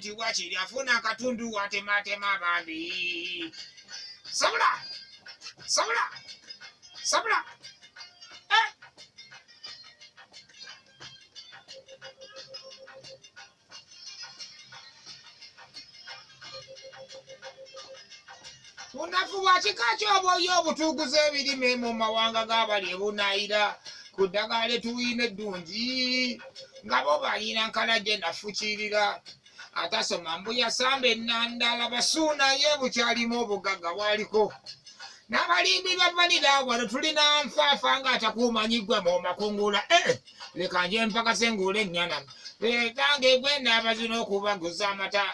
Tiwachiri afuna katundu watematema bambi. Sabula. Sabula. Sabula. Unafuwa chikacho boyo butuguze ebirime mu mawanga g'abali ebunayira ku ddagala tuwine ddungi nga bo balina nkalajje nafukirira atasoma mbuya samba ennandala basuuna ye bukyalimu obugagga bwaliko n'abalimbi bavanira wano tulina nfaafa ng'atakuumanyigwe mu makungula leka nje mpakase nguula ennyana tange gwe n'abazina okubaguza amata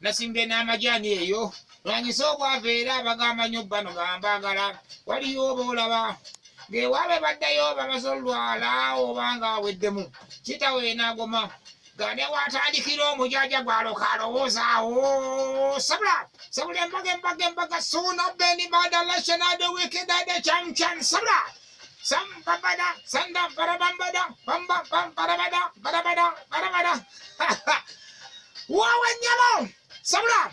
nasimbe n'amajaani eyo lwanyisa obwava era abagamba nnyo bano gambagala waliyo oba olaba ng'ewaabe baddayo bamaze olwala oba nga aweddemu kitawe n'agoma gane watandikira omujaja gwaloka alowoozaawo sabula embaga suuna beni badalasenade wikedade camcan sabula sambabada sanda barabambada bamba barabada barabada barabada wawe nyamo sabula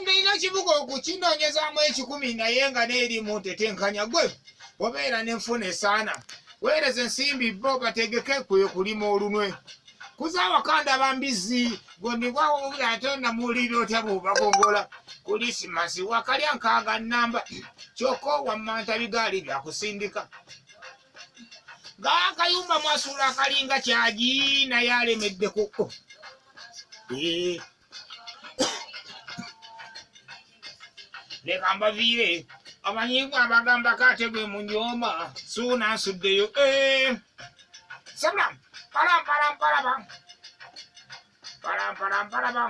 ndina kibuga okukinonyezaamu 10 naye nga n'erimu tetenkanya gwe obeera n'enfuna esaana weereza ensimbi bo bategeke kwe kulima olunwe kuzawakanda bambizi gondibwawo ate namuliri otya bubagongola kulisimasi wakalya nkaaga nnamba kyokka wammanta bigaali byakusindika ng'akayumba mwasuula akalinga kyagi naye alemeddeko leka mbaviire amanyigo abagamba kate gwe munyooma suuna nsuddeyo sabula palampalampalaba palampalampalaba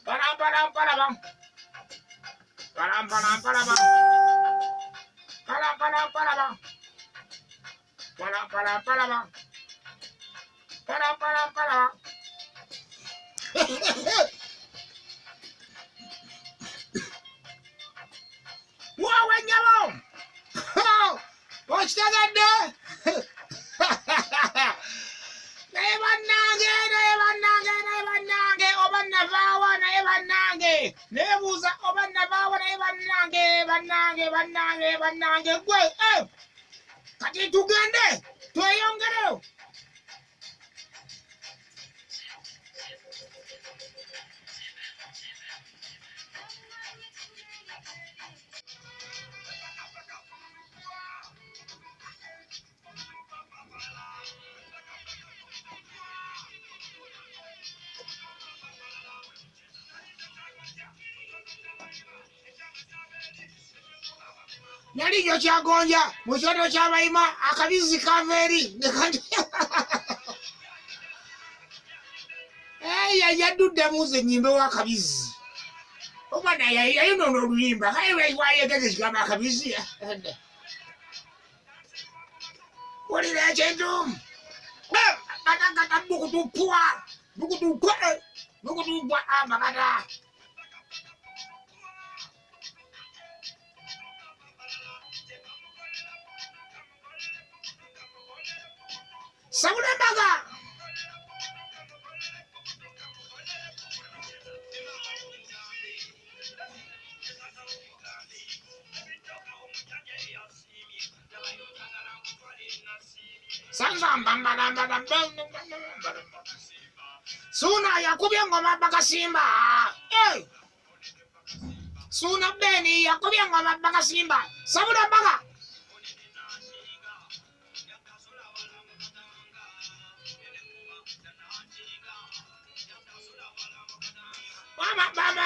palampalampalaba palampalampalaba palampalampalaba palampalampalaba palampalampalaba wawe nyamo okitagadde naye bannange oba navaawa naye bannange nebuuza oba navaawa naye bannange gwe kati tugende tweyongereyo Naliyo kyagonja mu kyoto ky'abayima akabizi kava eri yaddudde muze ennyimba w'akabizi oba naye yayinoona oluyimba wayegeze ekigambo akabizi wulira ekintu gatagata bukutupwa amagata sabula embaga suuna yakubye engoma bakasimba suuna beni yakubye engoma bakasimba sabula embaga Mama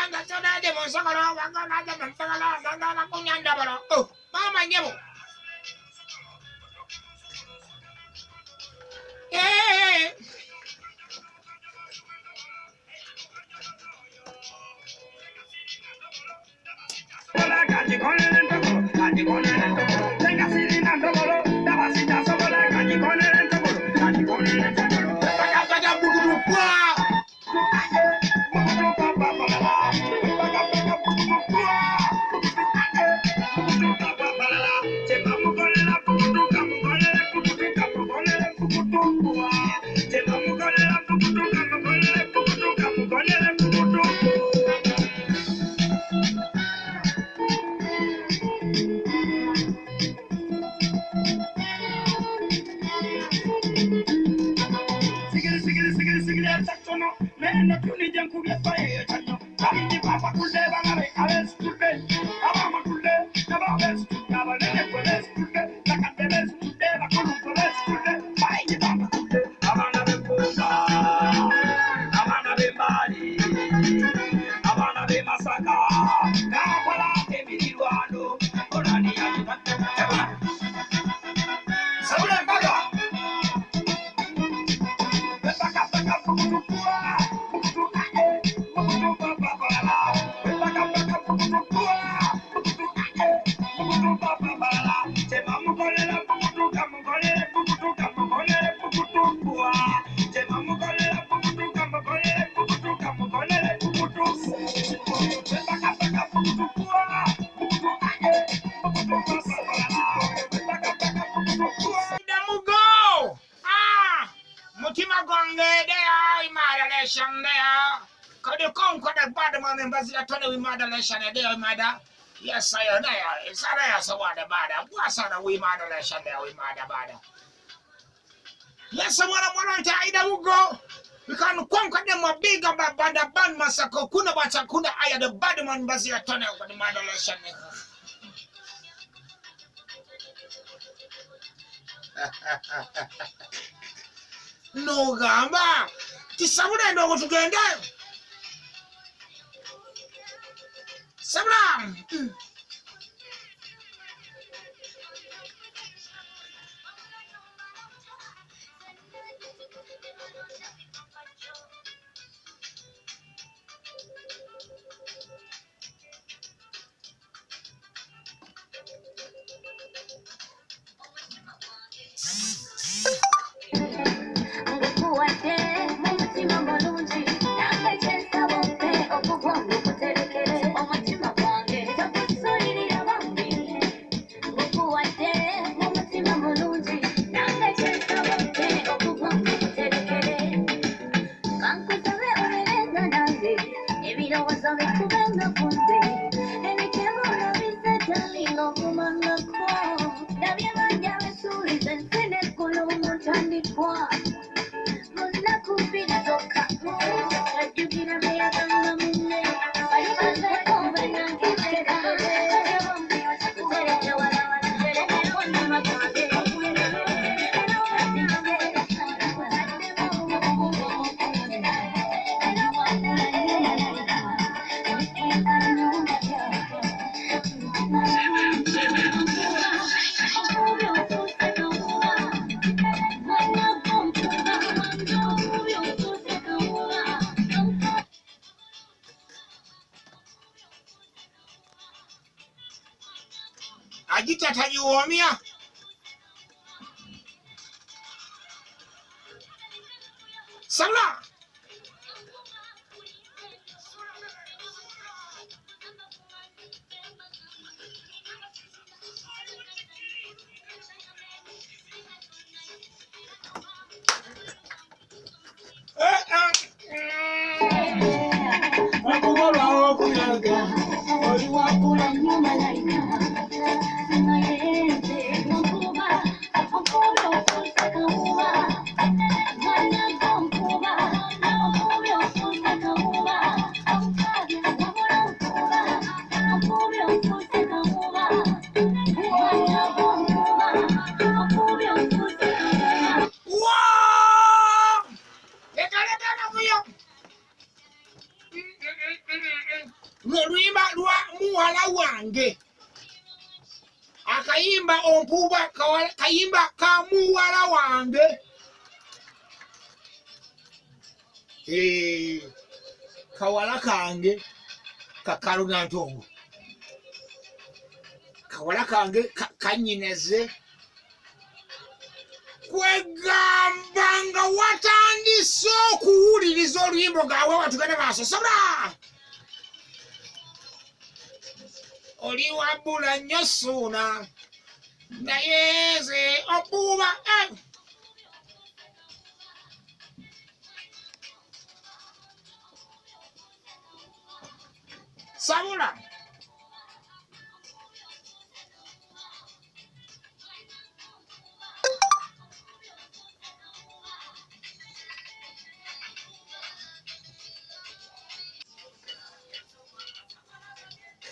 ngasona de monsakala wangana de monsakala ngana kunyanda baro mama nyemo Yes, I know. It's a rare so what the bad. What's on the we moderation there? We bad. Yes, I want to either will go. We can conquer them a big about the band massacre. Kuna Batakuna, I had the bad man Bazia tunnel with the moderation. No, Gamba. This someone I know what to get down. Sabram. Ajita tajuomia. Sabla. Akayimba ompuba kayimba kamuwala wange kawala kange kakalunga ntongo kawala kange kanyineze kwegamba nga watandise okuwuliriza oluyimbo gawe watugane maaso sobra oli wabula nnyo suuna naye nze okuba sabula